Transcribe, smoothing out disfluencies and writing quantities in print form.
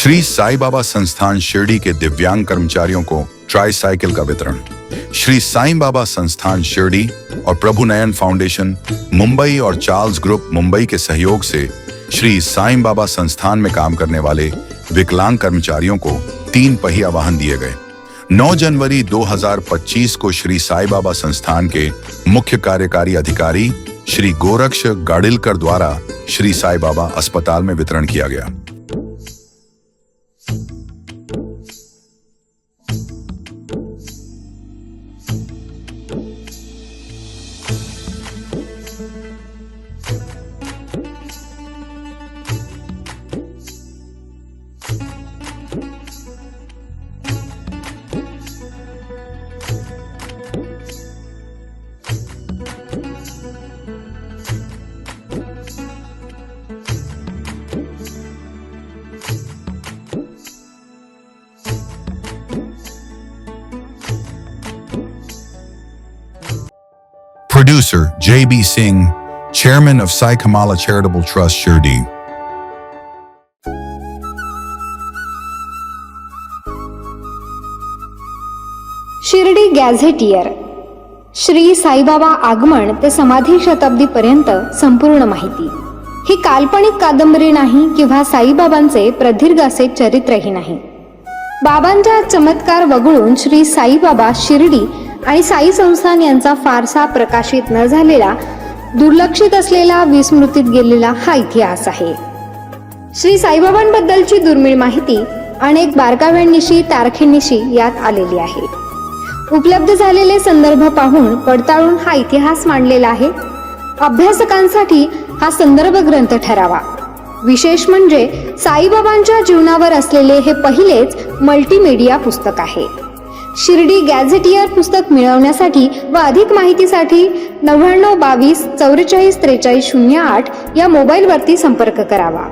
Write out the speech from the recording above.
श्री साई बाबा संस्थान शिरडी के दिव्यांग कर्मचारियों को ट्राईसाइकिल का वितरण। श्री साई बाबा संस्थान शिरडी और प्रभु नयन फाउंडेशन मुंबई और चार्ल्स ग्रुप मुंबई के सहयोग से श्री साई बाबा संस्थान में काम करने वाले विकलांग कर्मचारियों को 3 पहिया वाहन दिए गए। 9 जनवरी 2025 को श्री साई बाबा संस्थान के मुख्य कार्यकारी अधिकारी श्री गोरक्ष गाडिलकर द्वारा श्री साई बाबा अस्पताल में वितरण KIA Gaya. Producer J.B. Singh, Chairman of Sai Kamala Charitable Trust, Shirdi. Shirdi gazetteer Shri Saibaba आगमन ते समाधी शताब्दीपर्यंत संपूर्ण माहिती। ही काल्पनिक कादंबरी नाही किंवा साईबाबांचे प्रदीर्घ असे चरित्रही नाही। बाबांच्या चमत्कार वगळून श्री साईबाबा शिर्डी आणि साई संस्थान यांचा फारसा प्रकाशित न झालेला, दुर्लक्षित असलेला, विस्मृतीत गेलेला हा इतिहास आहे। श्री साईबाबांबद्दलची दुर्मिळ माहिती अनेक बारकाव्यांनिशी, तारखेनिशी यात आलेली आहे। उपलब्ध झालेले संदर्भ पाहून पडताळून हा इतिहास मांडलेला आहे। अभ्यासकांसाठी हा संदर्भ ग्रंथ ठरावा। विशेष म्हणजे साईबाबांच्या जीवनावर असलेले हे पहिलेच मल्टीमीडिया पुस्तक आहे। शिर्डी गॅझेटियर पुस्तक मिळवण्यासाठी व अधिक माहितीसाठी 99 22 44 43 08 या मोबाईलवरती संपर्क करावा।